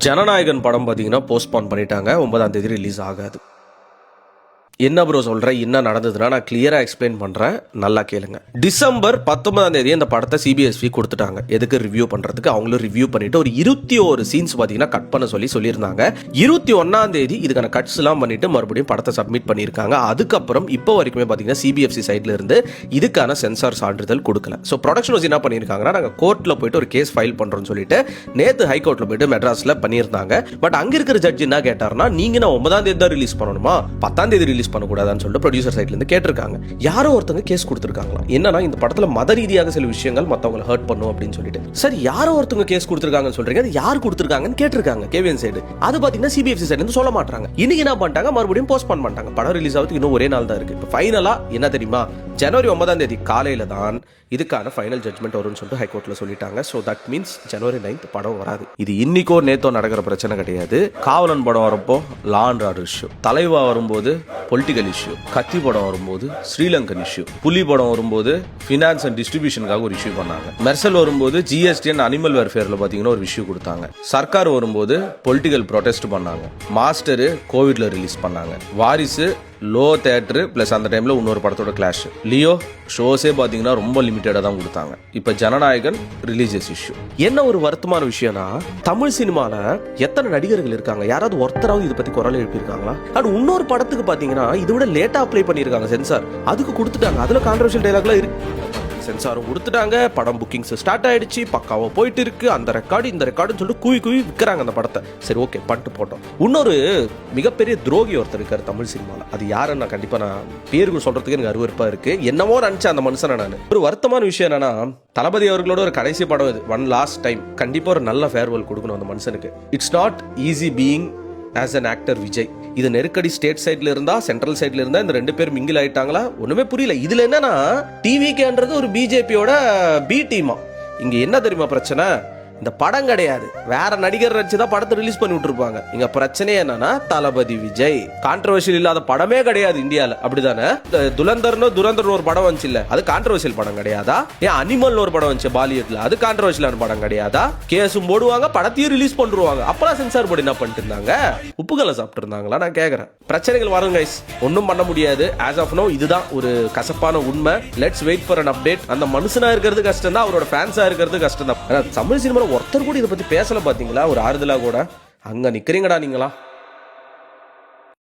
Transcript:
ஜனநாயகன் படம் பார்த்தீங்கன்னா போஸ்ட்பான் பண்ணிட்டாங்க. 9ஆம் தேதி ரிலீஸ் ஆகாது. என்ன ப்ரோ சொல்கிறேன், என்ன நடந்ததுன்னா நான் கிளியராக எக்ஸ்பிளைன் பண்ணுறேன், நல்லா கேளுங்க. டிசம்பர் 19ஆம் தேதி இந்த படத்தை சிபிஎஸ்சி கொடுத்துட்டாங்க. எதுக்கு ரிவ்யூ பண்ணுறதுக்கு. அவங்களும் ரிவ்யூ பண்ணிட்டு ஒரு 21 சீன்ஸ் பார்த்தீங்கன்னா கட் பண்ண சொல்லியிருந்தாங்க. 21ஆம் தேதி இதுக்கான கட்ஸ்லாம் பண்ணிட்டு மறுபடியும் படத்தை சப்மிட் பண்ணியிருக்காங்க. அதுக்கப்புறம் இப்போ வரைக்குமே பார்த்தீங்கன்னா சிபிஎஃப்சி சைட்ல இருந்து இதுக்கான சென்சார் சான்றிதழ் கொடுக்கல. ஸோ ப்ரொடக்ஷன் ஹவுஸ் என்ன பண்ணியிருக்காங்கன்னா, நாங்கள் கோர்ட்டில் போயிட்டு ஒரு கேஸ் ஃபைல் பண்ணுறோம்னு சொல்லிட்டு நேற்று ஹைகோர்ட்டில் போயிட்டு மெட்ராஸில் பண்ணியிருந்தாங்க. பட் அங்கே இருக்கிற ஜட்ஜ் என்ன கேட்டார்னா, நீங்கள் நான் 9ஆம் தேதி தான் ரிலீஸ் பண்ணணுமா, 10ஆம் தேதி ரிலீஸ் பண்ணக்கூடாதான்னு சொல்லிட்டு ப்ரொடியூசர் சைட்ல இருந்து கேட்டிருக்காங்க. யாரோ ஒருத்தங்க கேஸ் கொடுத்திருக்காங்களா, என்னன்னா இந்த படத்துல மத ரீதியாக சில விஷயங்கள் மத்தவங்களை ஹர்ட் பண்ணும் அப்படின்னு சொல்லிட்டு. சரி, யாரோ ஒருத்தங்க கேஸ் கொடுத்திருக்காங்கன்னு சொல்றீங்க, அது யார் கொடுத்திருக்காங்கன்னு கேட்டிருக்காங்க கேவிஎன் சைடு. அது பாத்தீங்கன்னா சிபிஎஃப்சி சைடு இருந்து சொல்ல மாட்டாங்க. இன்னைக்கு என்ன பண்ணிட்டாங்க, மறுபடியும் போஸ்ட்பான் பண்ணிட்டாங்க. படம் ரிலீஸ் ஆகிறதுக்கு இன்னும் ஒரே நாள் தான் இருக்கு. இப்போ ஃபைனலா என்ன தெரியுமா, ஜனவரி 9ஆம் தேதி காலையில தான் இதுக்கான ஃபைனல் ஜட்மெண்ட் வரும்னு சொல்லிட்டு ஹைகோர்ட்ல சொல்லிட்டாங்க. ஸோ தட் மீன்ஸ் ஜனவரி 9 படம் வராது. இது இன்னைக்கோ நேத்தோ நடக்கிற பிரச்சனை கிடையாது. காவலன் படம் வரப்போ லா அண்ட் ஆர்டர் இஷ்யூ, தலைவா வரும்போது பொலிட்டிக்கல் இஷ்யூ, கத்தி படம் வரும்போது ஸ்ரீலங்கன் இஷ்யூ, புலி படம் வரும்போது ஃபினான்ஸ் அண்ட் டிஸ்ட்ரிபியூஷனுக்காக ஒரு இஷ்யூ பண்ணாங்க, மெர்சல் வரும்போது ஜிஎஸ்டி அண்ட் அனிமல் வெல்ஃபேர்ல பாத்தீங்கன்னா ஒரு இஷ்யூ கொடுத்தாங்க, சர்க்கார் வரும்போது பொலிட்டிக்கல் ப்ரொடெஸ்ட் பண்ணாங்க, மாஸ்டர் கோவிட்ல ரிலீஸ் பண்ணாங்க, வாரிசு லோ தேட்டரு பிளஸ் அந்த டைம்ல இன்னொரு படத்தோட கிளாஷ், லியோ ஷோஸே பாத்தீங்கன்னா ரொம்ப லிமிட்டடா தான் கொடுத்தாங்க. இப்ப ஜனநாயகன் ரிலீஜியஸ் இஷ்யூ. என்ன ஒரு வருத்தமான விஷயம்னா, தமிழ் சினிமால எத்தனை நடிகர்கள் இருக்காங்க, யாராவது ஒருத்தராவது இதை பத்தி குரல் எழுப்பியிருக்காங்களா? அண்ட் இன்னொரு படத்துக்கு பாத்தீங்கன்னா இதை விட லேட்டா அப்ளை பண்ணிருக்காங்க சென்சார், அதுக்கு கொடுத்துட்டாங்க. அதுல கான்ட்ரோவர்ஷியல் டைலாக்லாம் இருக்கு. சென்சாரும் கொடுத்துட்டாங்க, படம் புக்கிங்ஸ் ஸ்டார்ட் ஆயிடுச்சு, பக்காவா போயிட்டு இருக்கு. அந்த ரெக்கார்டு இந்த ரெக்கார்டுன்னு சொல்லிட்டு குவி விற்கிறாங்க அந்த படத்தை. சரி, ஓகே, பண்ணிட்டு போட்டோம். இன்னொரு மிகப்பெரிய துரோகி ஒருத்தர் இருக்காரு தமிழ் சினிமாவில். அது யாருன்னு நான் கண்டிப்பா நான் பேருக்கு சொல்றதுக்கு எனக்கு அருவருப்பா இருக்கு. என்னமோ நினைச்சேன் அந்த மனுஷனை நான். ஒரு வருத்தமான விஷயம் என்னன்னா, தளபதி அவர்களோட ஒரு கடைசி படம் இது, ஒன் லாஸ்ட் டைம். கண்டிப்பா ஒரு நல்ல ஃபேர்வெல் கொடுக்கணும் அந்த மனுஷனுக்கு. It's not easy being as an actor Vijay. இது நெருக்கடி ஸ்டேட் சைட்ல இருந்தா சென்ட்ரல் சைட்ல இருந்தா இந்த ரெண்டு பேரும் மிங்கில் ஆயிட்டாங்களா ஒண்ணுமே புரியல. இதுல என்னன்னா, டிவிகேன்றது ஒரு பிஜேபியோட பி டீமா. இங்க என்ன தெரியுமா பிரச்சனை, இந்த படம் கிடையாது, வேற நடிகர் வச்சுதான் படத்தை ரிலீஸ் பண்ணி விட்டுருப்பாங்க. இங்க பிரச்சனை என்னன்னா, தளபதி விஜய் கான்ட்ரவர்ஷியல் இல்லாத படமே கிடையாது இந்தியால, அப்படிதானே? துரந்தர் ஒரு படம் வந்துச்சு இல்ல, அது கான்ட்ரவர்ஷியல் படம் கிடையாதா? ஏன் அனிமல் ஒரு படம் வந்துச்சு பாலிவுட்ல, அது கான்ட்ரவர்ஷியலான படம் கிடையாதா? கேஸும் போடுவாங்க, படத்தையும் ரிலீஸ் பண்ணுவாங்க. அப்பலாம் சென்சார் போர்டு என்ன பண்ணிட்டு இருந்தாங்க, உப்புகளை சாப்பிட்டு இருந்தாங்களா? நான் கேக்குறேன். பிரச்சனைகள் வரும் கைஸ், ஒன்னும் பண்ண முடியாது. ஆஸ் ஆஃப் நோ இதுதான் ஒரு கசப்பான உண்மை. Let's wait for an update. அந்த மனுஷனா இருக்கிறது கஷ்டம் தான், அவரோட ஃபேன்ஸா இருக்கிறது கஷ்டம் தான். தமிழ் சினிமா ஒருத்தர் கூட இதை பத்தி பேசல பாத்தீங்களா? ஒரு ஆறுதலா கூட. அங்க நிக்கிறீங்கடா நீங்களா.